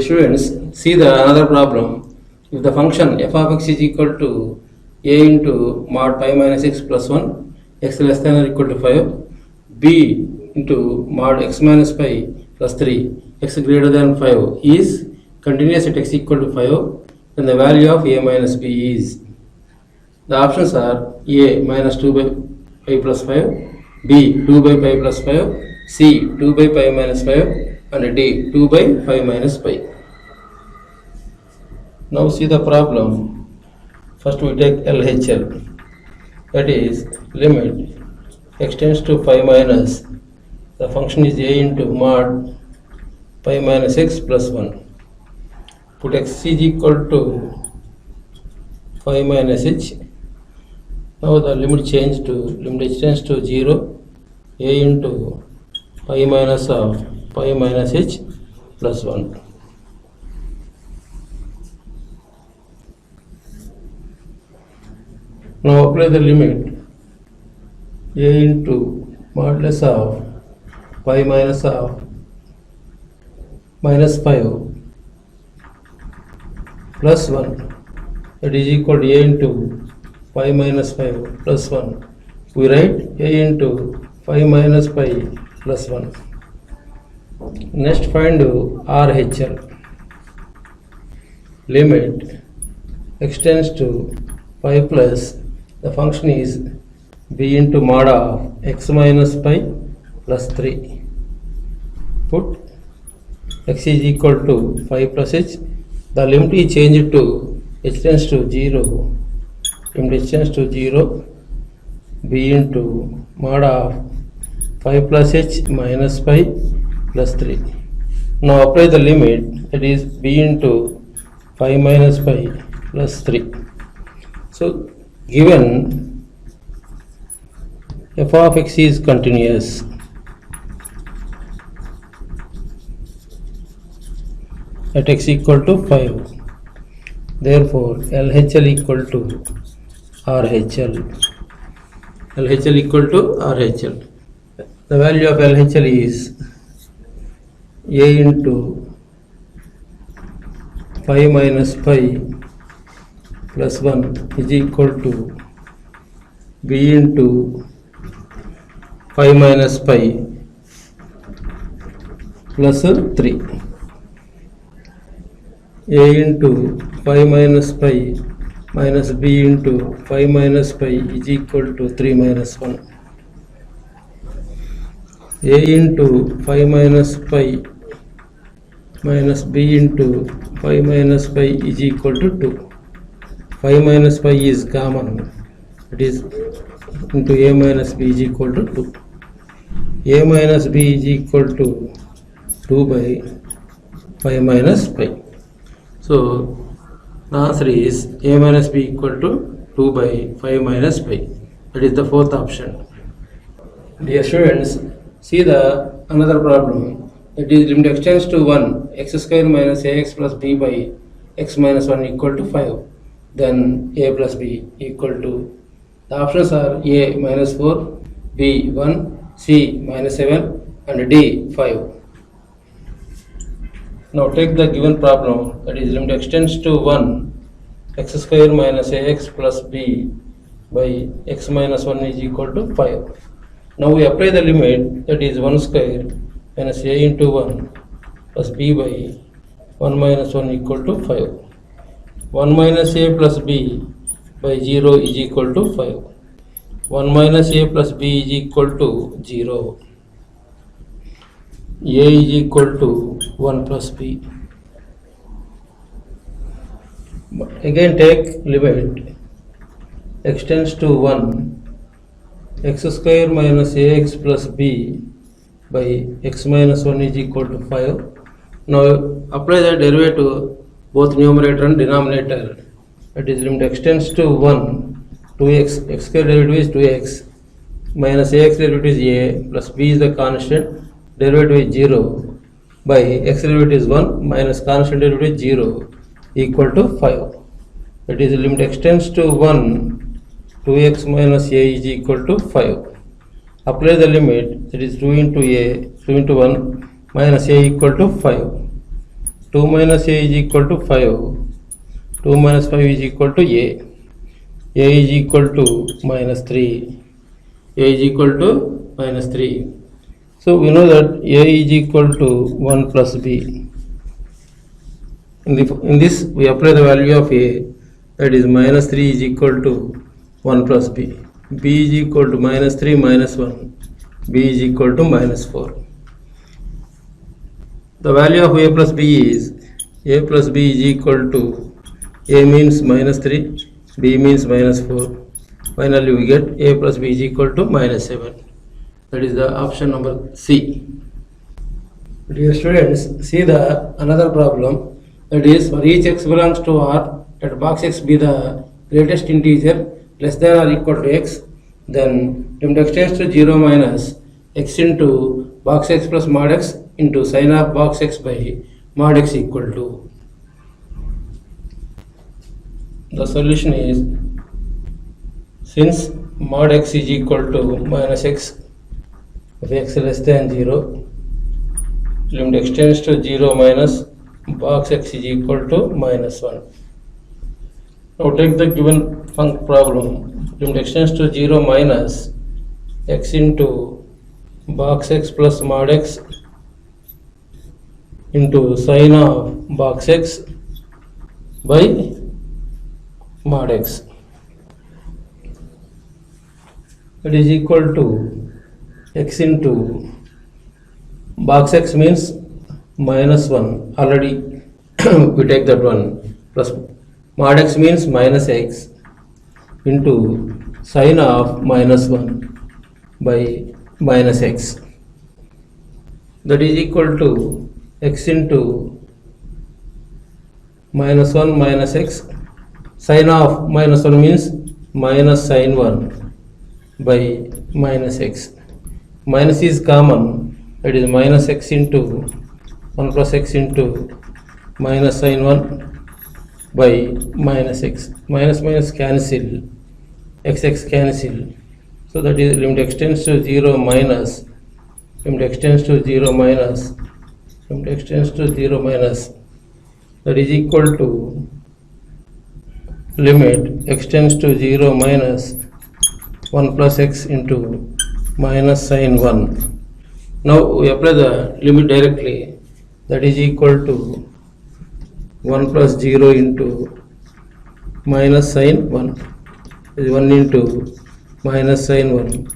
Dear students, see the another problem. If the function f of x is equal to a into mod pi minus x plus 1, x less than or equal to 5, b into mod x minus pi plus 3, x greater than 5 is continuous at x equal to 5, then the value of a minus b is. The options are a minus 2 by pi plus 5, b 2 by pi plus 5, c 2 by pi minus 5, and d 2 by 5 minus pi. Now see the problem. First we take LHL, that is limit x tends to 5 minus, the function is a into mod pi minus x plus 1. Put x is equal to 5 minus h. Now the limit change to limit h tends to 0, a into pi minus of pi minus h plus 1. Now apply the limit a into modulus of pi minus of minus 5 plus 1, that is equal to a into pi minus 5 plus 1. We write a into 5 minus pi plus 1. Next find RHL. Limit x tends to 5 plus, the function is b into mod of x minus pi plus 3. Put x is equal to 5 plus h. The limit is changed to h tends to 0. Limit h tends to 0, b into mod of 5 plus h minus pi plus 3. Now apply the limit, that is b into 5 minus pi plus 3. So given f of x is continuous, at x equal to 5, therefore LHL equal to RHL. LHL equal to RHL. The value of LHL is a into 5 minus pi plus 1 is equal to b into 5 minus pi plus 3. a into 5 minus pi minus b into 5 minus pi is equal to 3 minus 1. a into 5 minus pi minus b into 5 minus pi is equal to 2. 5 minus pi is common, it is into a minus b is equal to 2. a minus b is equal to 2 by 5 minus pi. So the answer is a minus b equal to 2 by 5 minus pi. That is the fourth option. Dear students, see the another problem. It is limit x tends to 1, x square minus ax plus b by x minus 1 equal to 5. Then a plus b equal to, the options are a minus 4, b 1, c minus 7, and d 5. Now take the given problem, that is limit x tends to 1, x square minus ax plus b by x minus 1 is equal to 5. Now we apply the limit, that is 1 square minus a into 1 plus b by 1 minus 1 equal to 5. 1 minus a plus b by 0 is equal to 5. 1 minus a plus b is equal to 0. a is equal to 1 plus b. Again take limit x tends to 1, x square minus ax plus b by x minus 1 is equal to 5. Now apply the derivative both numerator and denominator. It is limit x tends to 1, 2x, x square derivative is 2x, minus ax derivative is a, plus b is the constant, derivative is 0, by x derivative is 1, minus constant derivative is 0, equal to 5. That is limit x tends to 1, 2x minus a is equal to 5. Apply the limit, that is 2 into a, 2 into 1, minus a equal to 5. 2 minus a is equal to 5. 2 minus 5 is equal to a. A is equal to minus 3. A is equal to minus 3. So we know that a is equal to 1 plus b. In this we apply the value of a, that is minus 3 is equal to 1 plus b. B is equal to minus 3 minus 1. B is equal to minus 4. The value of a plus b is a plus b is equal to a means minus 3, b means minus 4. Finally we get a plus b is equal to minus 7. That is the option number C. Dear students, see the another problem, that is for each x belongs to R, let box x be the greatest integer less than or equal to x, then limit x tends to 0 minus x into box x plus mod x into sin of box x by mod x equal to. The solution is, since mod x is equal to minus x of x less than 0, limit x tends to 0 minus box x is equal to minus 1. Now take the given problem, limit x tends to 0 minus x into box x plus mod x into sin of box x by mod x. It is equal to x into box x means minus 1, already we take that one, plus mod x means minus x into sin of minus 1 by minus x, that is equal to x into minus 1 minus x. Sin of minus 1 means minus sin 1 by minus x. Minus is common, that is minus x into 1 plus x into minus sin 1 by minus x. Minus minus cancel, x cancel. So that is limit x tends to 0 minus, limit x tends to 0 minus, limit x tends to 0 minus, that is equal to limit x tends to 0 minus 1 plus x into minus sin 1. Now we apply the limit directly, that is equal to 1 plus 0 into minus sin 1, is 1 into minus sin 1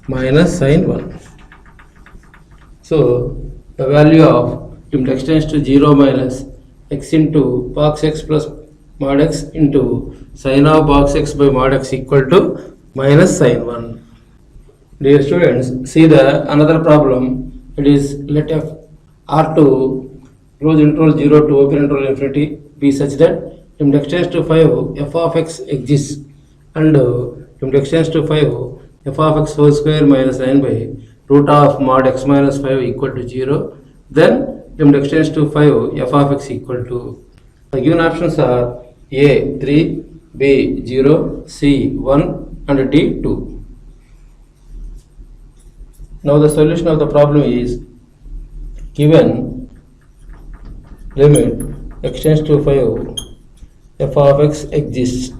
minus sin 1. So the value of limit x tends to 0 minus x into box x plus mod x into sin of box x by mod x equal to minus sin 1. Dear students, see the another problem, it is let f R2 close interval 0 to open interval infinity be such that limit x tends to 5 f of x exists and limit x tends to 5 f of x whole square minus 9 by root of mod x minus 5 equal to 0, then limit x tends to 5 f of x equal to. The given options are A 3, B 0, C 1 and D 2. Now the solution of the problem is, given limit x tends to 5 f of x exists.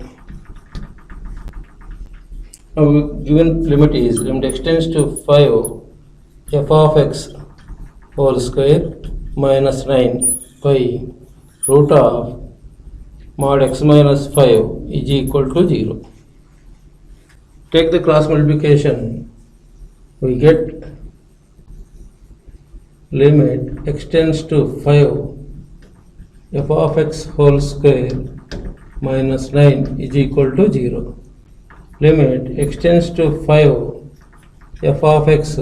Now given limit is limit x tends to 5 f of x whole square minus 9 by root of mod x minus 5 is equal to 0. Take the cross multiplication, we get limit x tends to 5 f of x whole square minus 9 is equal to 0. Limit x tends to 5 f of x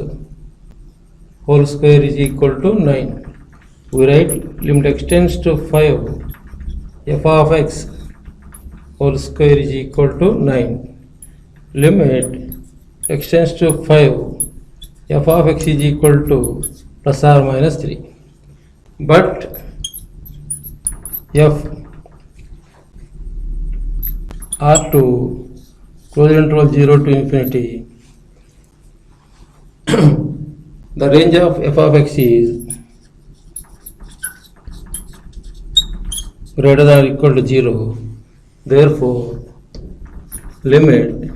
whole square is equal to 9. We write limit x tends to 5 f of x whole square is equal to 9. Limit x tends to 5 f of x is equal to plus or minus 3. But f R2 close interval 0 to infinity, the range of f of x is greater than or equal to 0. Therefore, limit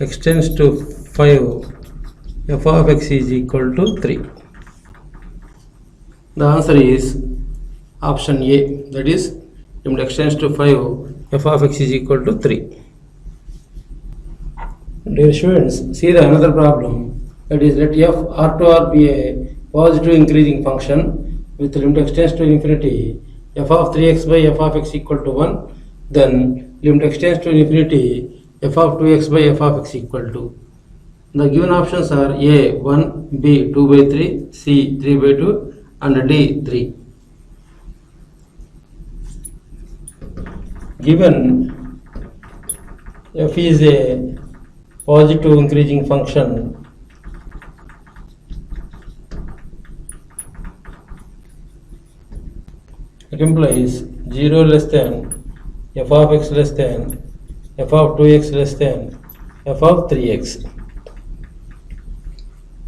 x tends to 5, f of x is equal to 3. The answer is option A, that is limit x tends to 5, f of x is equal to 3. Dear students, see the another problem, that is let f R2R be a positive increasing function with limit x tends to infinity f of 3x by f of x equal to 1, then limit x tends to infinity f of 2x by f of x equal to. The given options are A 1, B 2 by 3, C 3 by 2 and D 3. Given f is a positive increasing function, it implies 0 less than f of x less than f of 2x less than f of 3x.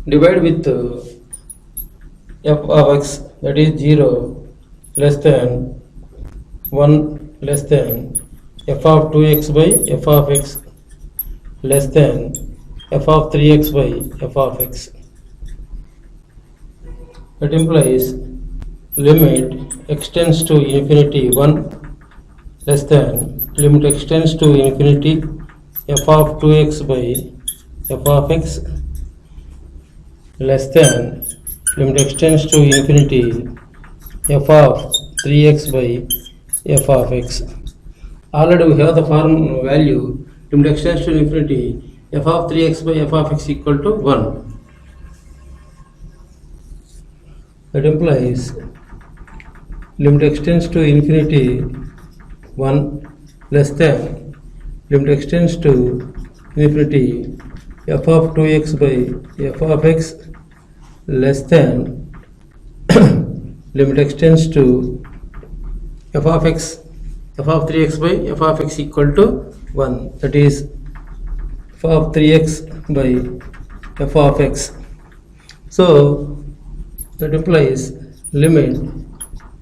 Divide with f of x, that is 0 less than 1 less than f of 2x by f of x less than f of 3x by f of x. That implies limit x tends to infinity 1 less than limit x tends to infinity f of 2x by f of x less than limit x tends to infinity f of 3x by f of x. Already we have the form value limit x tends to infinity f of 3x by f of x equal to 1. That implies limit x tends to infinity 1 less than limit x tends to infinity f of 2x by f of x less than limit x tends to f of x f of 3x by f of x equal to 1, that is f of 3x by f of x. So that implies limit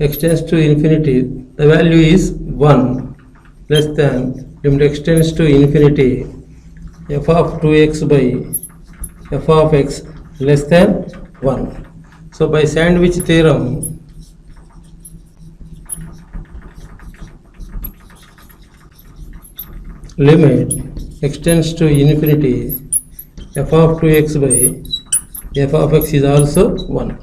x tends to infinity, the value is 1 less than limit x tends to infinity f of 2x by f of x less than 1. So by sandwich theorem, limit x tends to infinity f of 2x by f of x is also 1.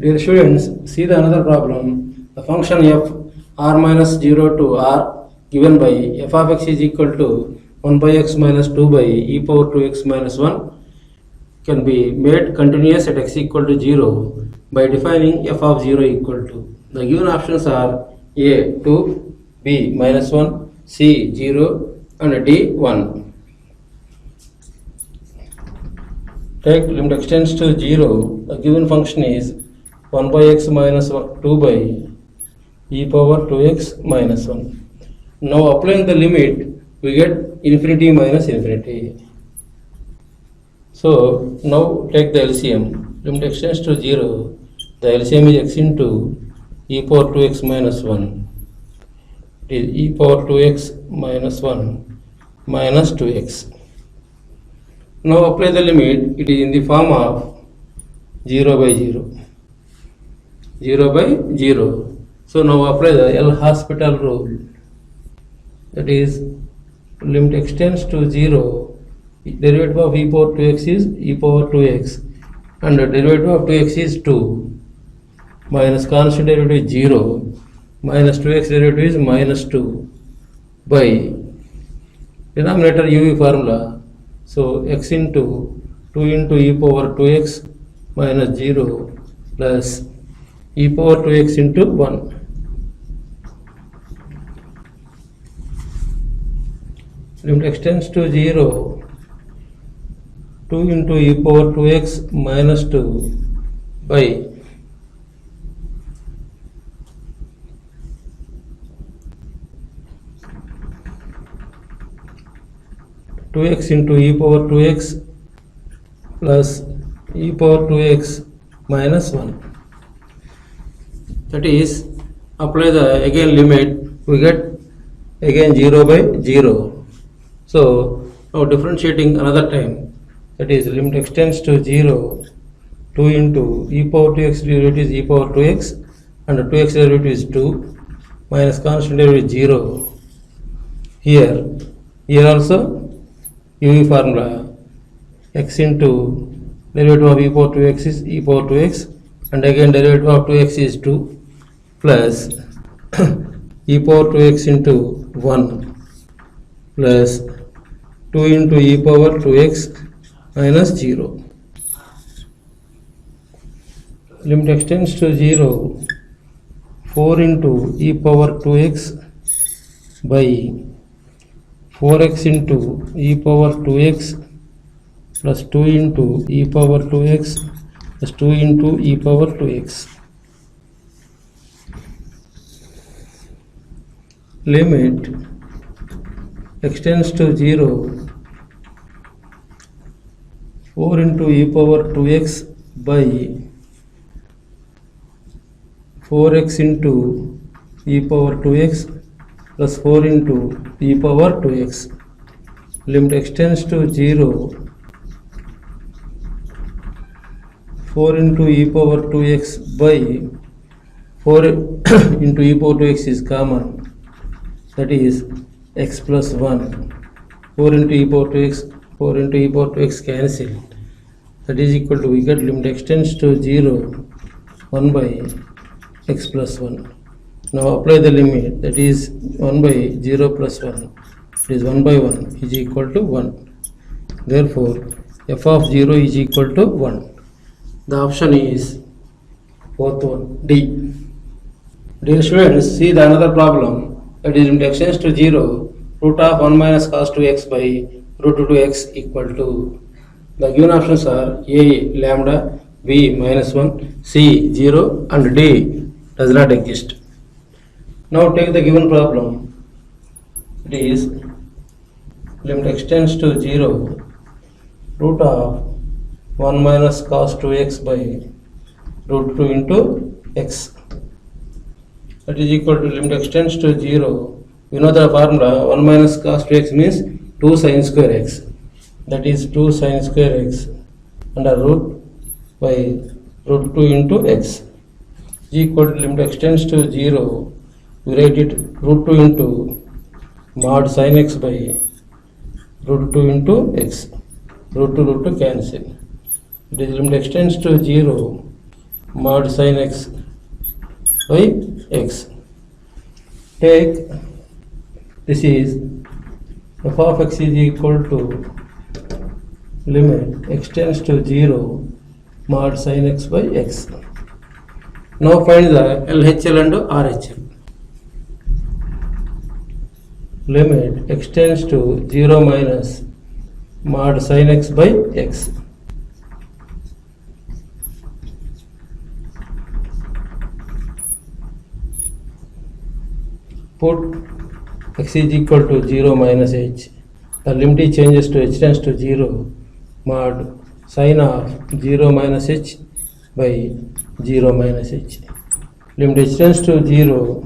Dear students, see the another problem. The function f r minus 0 to r given by f of x is equal to 1 by x minus 2 by e power 2x minus 1 can be made continuous at x equal to 0 by defining f of 0 equal to. The given options are A 2, B minus 1, C 0 and D 1. Take limit x tends to 0, the given function is 1 by x minus 2 by e power 2x minus 1. Now applying the limit, we get infinity minus infinity. So now take the LCM. Limit x tends to 0, the LCM is x into e power 2x minus 1. It is e power 2x minus 1 minus 2x. Now apply the limit, it is in the form of 0 by 0. 0 by 0. So now apply the L'Hospital rule. That is limit x tends to 0, derivative of e power 2x is e power 2x and the derivative of 2x is 2 minus constant derivative is 0 minus 2x derivative is minus 2 by denominator UV formula. So x into 2 into e power 2x minus 0 plus e power 2x into 1. Limit x tends to 0, 2 into e power 2x minus 2 by 2x into e power 2x plus e power 2x minus 1. that is apply the again limit, we get again 0 by 0. So now differentiating another time, that is limit extends to 0, 2 into e power 2x derivative is e power 2x and 2x derivative is 2 minus constant derivative is 0. Here also UV formula, x into derivative of e power 2x is e power 2x and again derivative of 2x is 2 plus e power 2x into 1 plus 2 into e power 2x minus 0. Limit extends to 0, 4 into e power 2x by 4x into e power 2x plus 2 into e power 2x plus 2 into e power 2x. Limit extends to 0, 4 into e power 2x by 4x into e power 2x plus 4 into e power 2x. Limit extends to 0, 4 into e power 2x by 4 into e power 2x is common, that is x plus 1. 4 into e power 2x, 4 into e power 2x cancel, that is equal to, we get limit extends to 0, 1 by x plus 1. Now apply the limit, that is 1 by 0 plus 1, it is 1 by 1 is equal to 1. Therefore f of 0 is equal to 1. The option is fourth one, D. Dear students, see the another problem, that is limit extends to 0, root of 1 minus cos 2x by root 2x equal to. The given options are A lambda, B minus 1, C 0 and D does not exist. Now take the given problem. It is limit extends to 0, root of 1 minus cos 2x by root 2 into x. That is equal to limit extends to 0. You know the formula, 1 minus cos 2x means 2 sin square x. That is 2 sin square x under root by root 2 into x. Equal to limit extends to 0. We write it root 2 into mod sin x by root 2 into x. Root 2 cancel. It is limit extends to 0, mod sin x by x. Take, this is f of x is equal to limit extends to 0, mod sin x by x. Now find the LHL and RHL. Limit extends to 0 minus mod sin x by x. Put x is equal to 0 minus h. The limit changes to h tends to 0 mod sin of 0 minus h by 0 minus h. Limit h tends to 0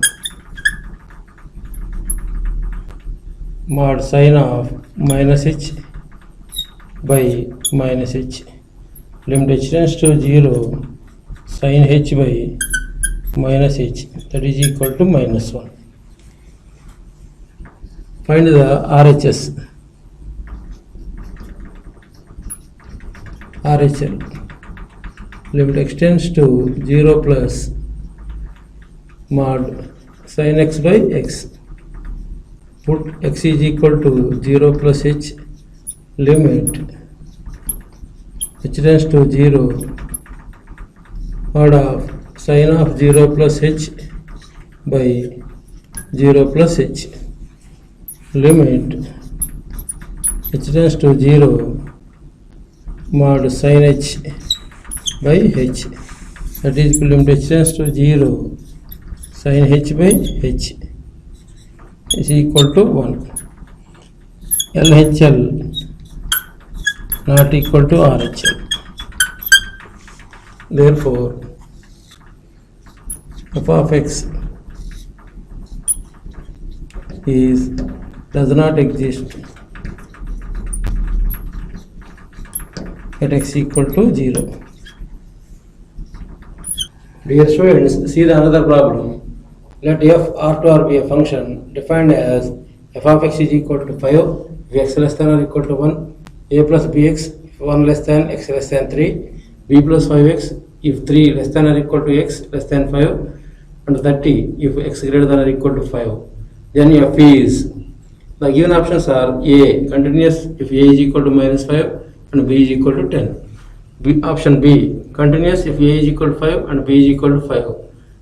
mod sin of minus h by minus h. Limit h tends to 0 sin h by minus h, that is equal to minus 1. Find the RHS. RHL. Limit extends to 0 plus mod sin x by x. Put x is equal to 0 plus h. Limit h tends to 0 mod of sin of 0 plus h by 0 plus h. Limit h tends to 0 mod sin h by h, that is limit h tends to 0 sin h by h is equal to 1. LHL not equal to RHL. Therefore f of x is does not exist at x equal to 0. Dear students, see the another problem. Let f R2R be a function defined as f of x is equal to 5 if x less than or equal to 1, a plus bx if 1 less than x less than 3, b plus 5x if 3 less than or equal to x less than 5, and 30 if x greater than or equal to 5. Then f is, the given options are a continuous if a is equal to minus 5 and b is equal to 10. Option B, continuous if a is equal to 5 and b is equal to 5.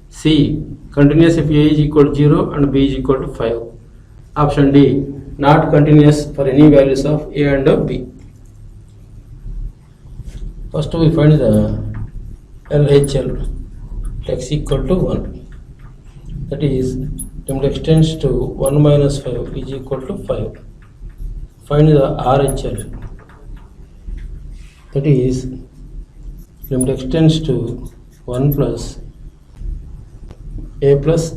C, continuous if a is equal to 0 and b is equal to 5. Option D, not continuous for any values of a and b. First we find the LHL, x equal to 1. That is, limit extends to 1 minus 5 is equal to 5. Find the RHL. That is, limit extends to 1 plus a plus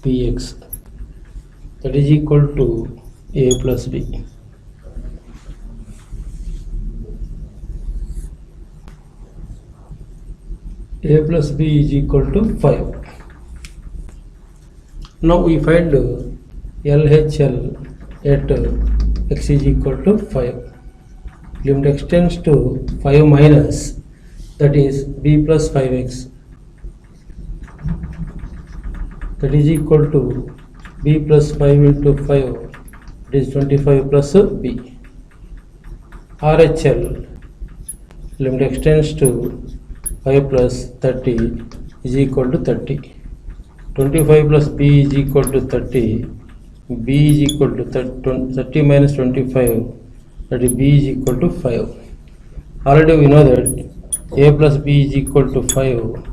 bx, that is equal to a plus b. A plus b is equal to 5. Now we find LHL at x is equal to 5. Limit extends to 5 minus, that is b plus 5x, that is equal to b plus 5 into 5, that is 25 plus b. RHL, limit extends to 5 plus 30 is equal to 30. 25 plus b is equal to 30. b is equal to 30 minus 25, that is b is equal to 5. Already we know that a plus b is equal to 5,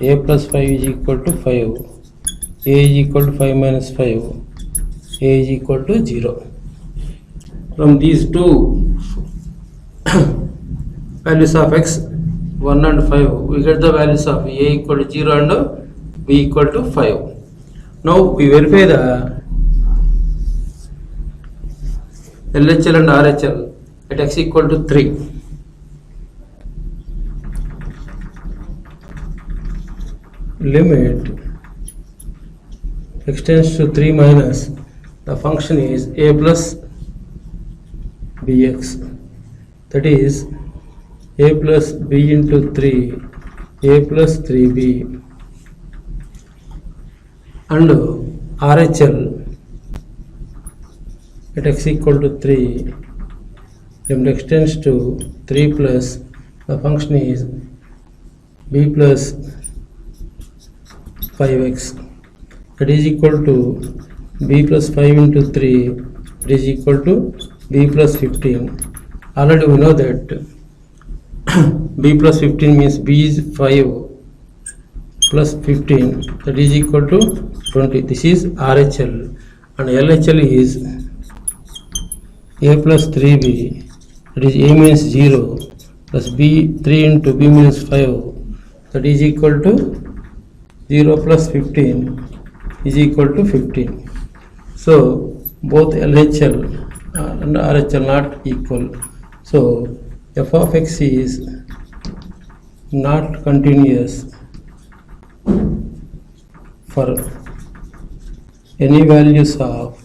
a plus 5 is equal to 5, a is equal to 5 minus 5, a is equal to 0. From these two values of x, 1 and 5, we get the values of a equal to 0 and b equal to 5. Now we verify the LHL and RHL at x equal to 3. Limit extends to 3 minus, the function is a plus bx, that is a plus b into 3, a plus 3b, and RHL at x equal to 3, limit extends to 3 plus, the function is b plus 5x, that is equal to b plus 5 into 3, that is equal to b plus 15. Already we know that b plus 15 means b is 5 plus 15, that is equal to 20. This is RHL, and LHL is a plus 3b, that is a means 0 plus b 3 into b means 5, that is equal to 0 plus 15 is equal to 15. So both LHL and RHL not equal. So f of x is not continuous for any values of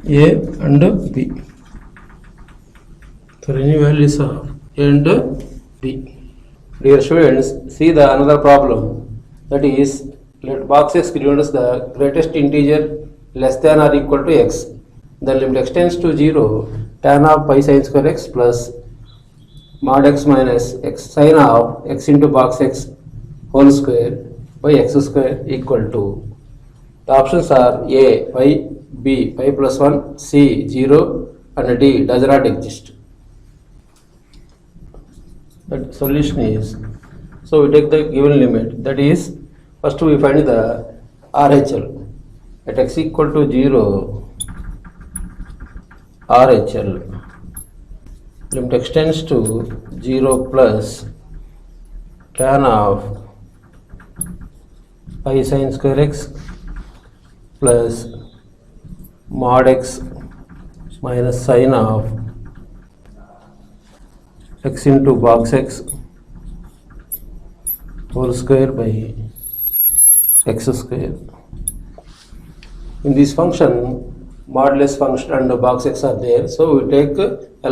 a and b. For any values of a and b. Dear students, see the another problem, that is, let box x represents the greatest integer less than or equal to x. The limit extends to 0, tan of pi sin square x plus mod x minus x sin of x into box x whole square by x square equal to. The options are a pi, b pi plus 1, c 0, and d does not exist. The solution is, so we take the given limit, that is, first we find the RHL at x equal to 0, RHL limit extends to 0 plus tan of pi sin square x plus mod x minus sine of x into box x whole square by x square. In this function, modulus function and box x are there, so we take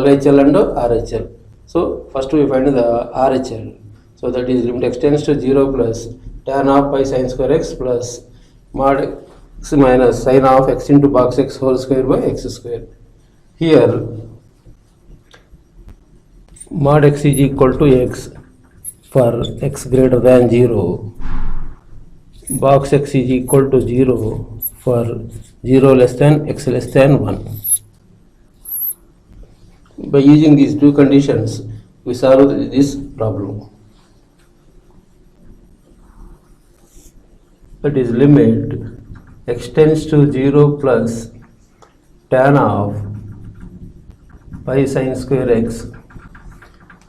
LHL and RHL. So first we find the RHL. So that is limit x tends to 0 plus tan of pi sin square x plus mod x minus sine of x into box x whole square by x square. Here mod x is equal to x for x greater than 0, box x is equal to 0 for 0 less than x less than 1. By using these two conditions, we solve this problem. That is limit x tends to 0 plus tan of pi sin square x.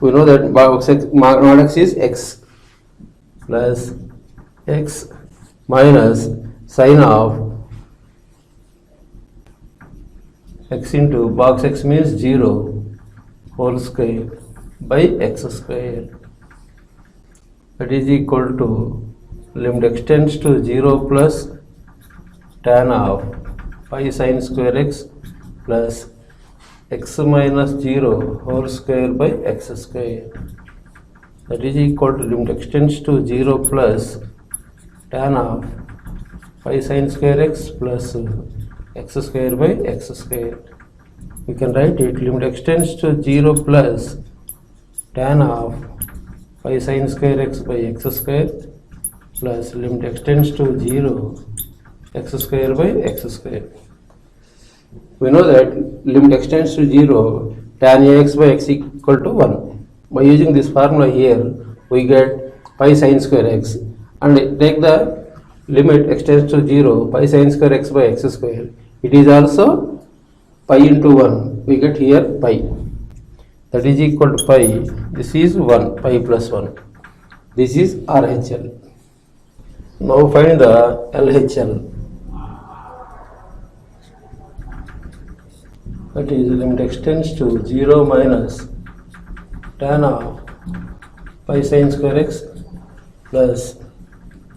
We know that mod x is x plus x minus sine of x into box x means 0 whole square by x square. That is equal to limit x tends to 0 plus tan of pi sin square x plus x minus 0 whole square by x square. That is equal to limit x tends to 0 plus tan of pi sin square x plus x square by x square. We can write it limit x tends to 0 plus tan of pi sin square x by x square plus limit x tends to 0 x square by x square. We know that limit x tends to 0 tan ax by x equal to 1. By using this formula here, we get pi sin square x and take the limit x tends to 0 pi sin square x by x square. It is also pi into 1. We get here pi. That is equal to pi. This is 1, pi plus 1. This is RHL. Now find the LHL. That is limit x tends to 0 minus tan of pi sin square x plus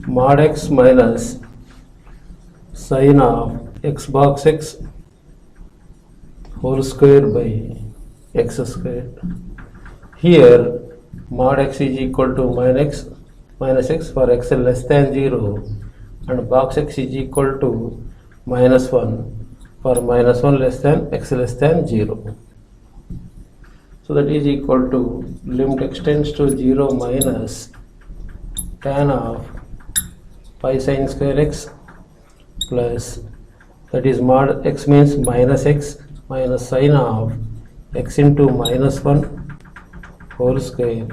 mod x minus sine of x box x whole square by x square. Here mod x is equal to minus x for x less than 0 and box x is equal to minus 1 for minus 1 less than x less than 0. So that is equal to limit x tends to 0 minus tan of pi sin square x plus, that is mod x means minus x minus sine of x into minus 1 whole square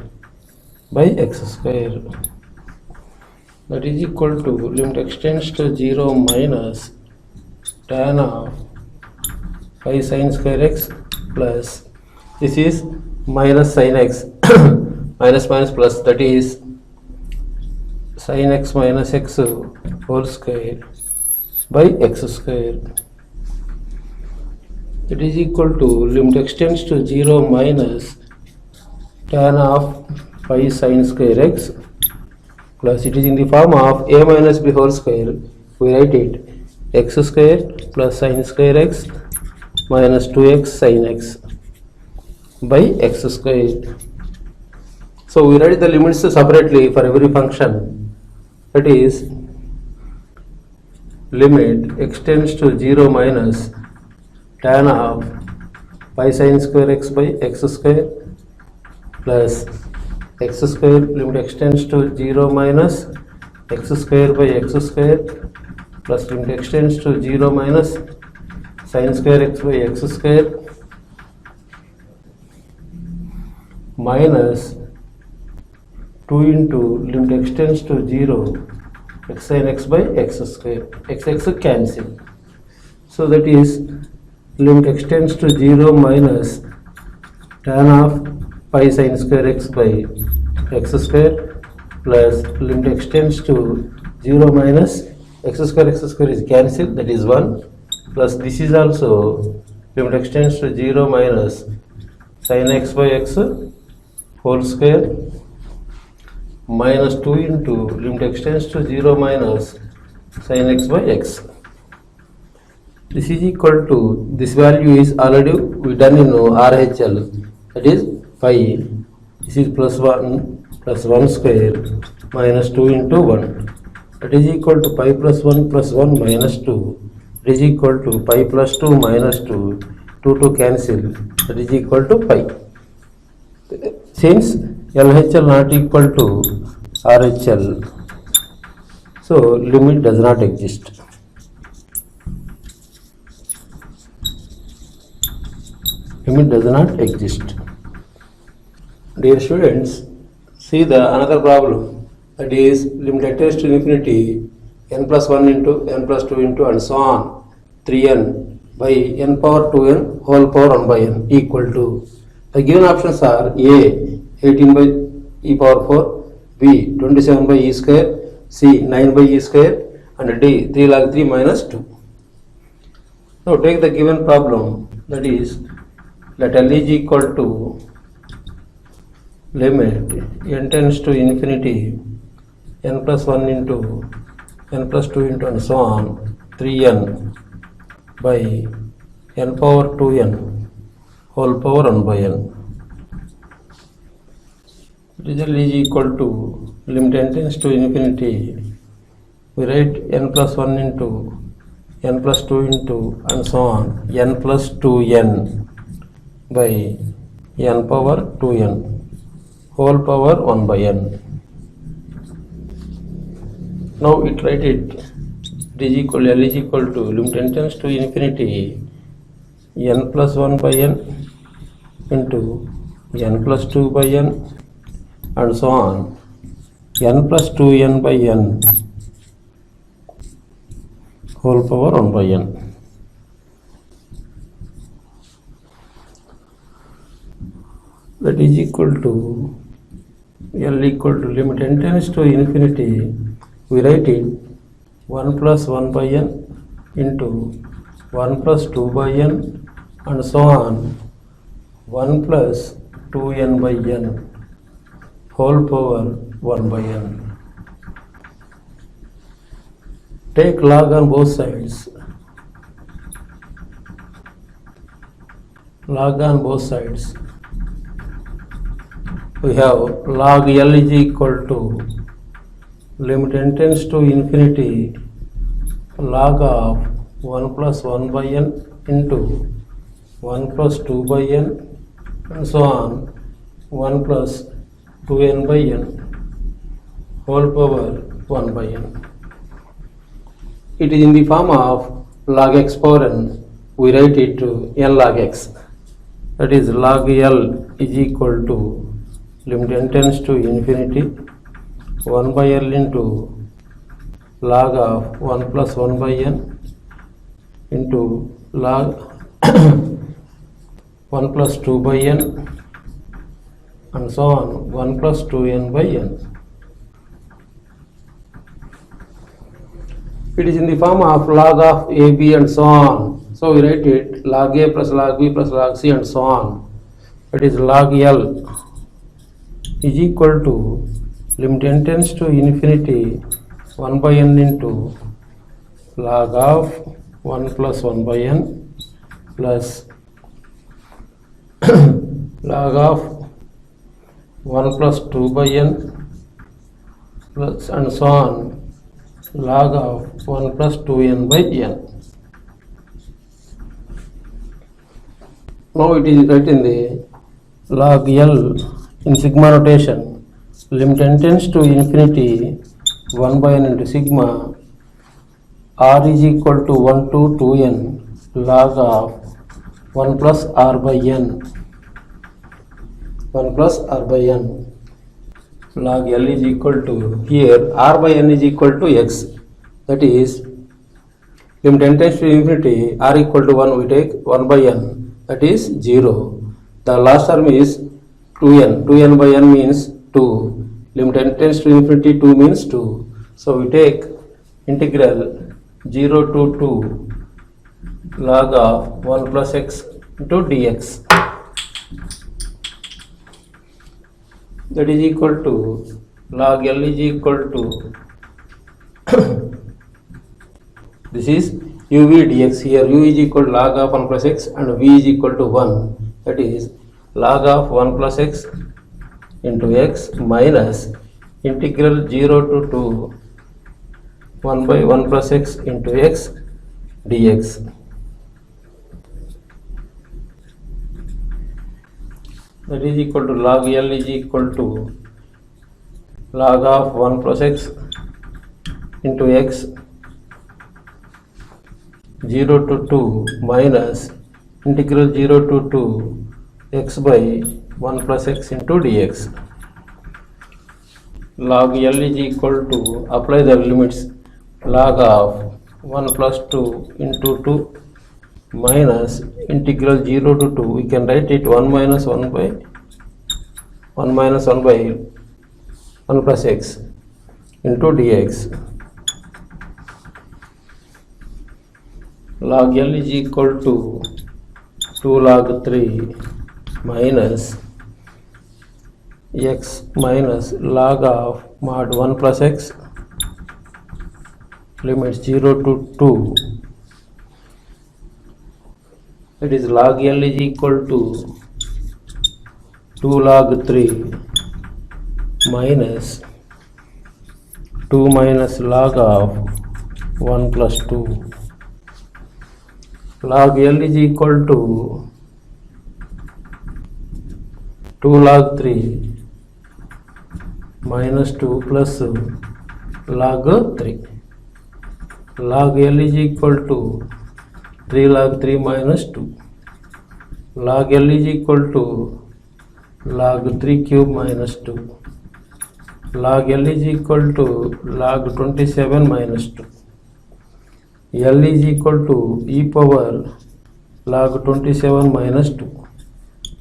by x square. That is equal to limit x tends to 0 minus tan of pi sin square x plus, this is minus sin x minus minus plus, that is sin x minus x whole square by x square. It is equal to limit x tends to 0 minus tan of pi sin square x plus, it is in the form of a minus b whole square. We write it x square plus sin square x minus 2x sin x by x square. So we write the limits separately for every function. That is limit x tends to 0 minus tan of pi sin square x by x square plus x square limit x tends to 0 minus x square by x square plus limit x tends to 0 minus sin square x by x square minus 2 into limit x tends to 0 x sin x by x square. X cancel. So that is limit x tends to 0 minus tan of pi sin square x by x square plus limit x tends to 0 minus x square is cancelled, that is 1, plus this is also limit extends to 0 minus sin x by x whole square minus 2 into limit extends to 0 minus sin x by x. This is equal to, this value is already we done in RHL, that is pi. This is plus 1 square minus 2 into 1. That is equal to pi plus 1 minus 2. It is equal to pi plus 2 minus 2. 2 to cancel. That is equal to pi. Since LHL not equal to RHL, so limit does not exist. Limit does not exist. Dear students, see the another problem, that is limit tends to infinity n plus 1 into n plus 2 into and so on 3n by n power 2n whole power 1 by n equal to, the given options are A 18 by e power 4, B 27 by e square, C 9 by e square, and D 3 log 3 minus 2. Now take the given problem, that is let L is equal to limit n tends to infinity n plus 1 into n plus 2 into and so on 3n by n power 2n whole power 1 by n. Result is equal to limit n tends to infinity, we write n plus 1 into n plus 2 into and so on n plus 2n by n power 2n whole power 1 by n. Now it write it is equal, L is equal to limit n tends to infinity n plus 1 by n into n plus 2 by n and so on n plus 2n by n whole power 1 by n. That is equal to L equal to limit n tends to infinity, we write it 1 plus 1 by n into 1 plus 2 by n and so on 1 plus 2n by n whole power 1 by n. Take log on both sides. Log on both sides. We have log L is equal to limit n tends to infinity log of 1 plus 1 by n into 1 plus 2 by n and so on 1 plus 2n by n whole power 1 by n. It is in the form of log x power n, we write it to n log x, that is log L is equal to limit n tends to infinity 1 by L into log of 1 plus 1 by n into log 1 plus 2 by n and so on 1 plus 2n by n. It is in the form of log of a, b and so on. So we write it log a plus log b plus log c and so on. It is log L is equal to limit n tends to infinity 1 by n into log of 1 plus 1 by n plus log of 1 plus 2 by n plus and so on log of 1 plus 2n by n. Now it is written in the log L in sigma notation, limit n tends to infinity 1 by n into sigma r is equal to 1 to 2n log of 1 plus r by n, 1 plus r by n. Log L is equal to, here r by n is equal to x, that is limit n tends to infinity r equal to 1, we take 1 by n, that is 0. The last term is 2n, 2n by n means 2, limit n tends to infinity 2 means 2, so we take integral 0 to 2 log of 1 plus x into dx, that is equal to log L is equal to this is uv dx. Here u is equal to log of 1 plus x and v is equal to 1, that is log of 1 plus x into x minus integral 0 to 2 1 by 1 plus x into x dx. That is equal to log L is equal to log of 1 plus x into x 0 to 2 minus integral 0 to 2 x by 1 plus x into dx. Log L is equal to, apply the limits, log of 1 plus 2 into 2 minus integral 0 to 2, we can write it 1 minus 1 by 1 plus x into dx. Log L is equal to 2 log 3 minus x minus log of mod 1 plus x, limits 0 to 2, that is log L is equal to 2 log 3 minus 2 minus log of 1 plus 2. Log L is equal to 2 log 3 minus 2 plus log 3. Log L is equal to 3 log 3 minus 2. Log L is equal to log 3 cube minus 2. Log L is equal to log 27 minus 2. L is equal to e power log 27 minus 2.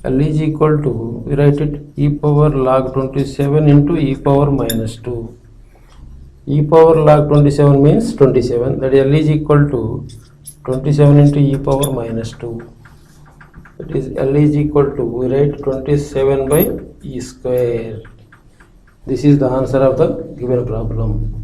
L is equal to, we write it e power log 27 into e power minus 2. E power log 27 means 27, that L is equal to 27 into e power minus 2. That is L is equal to, we write 27 by e square. This is the answer of the given problem.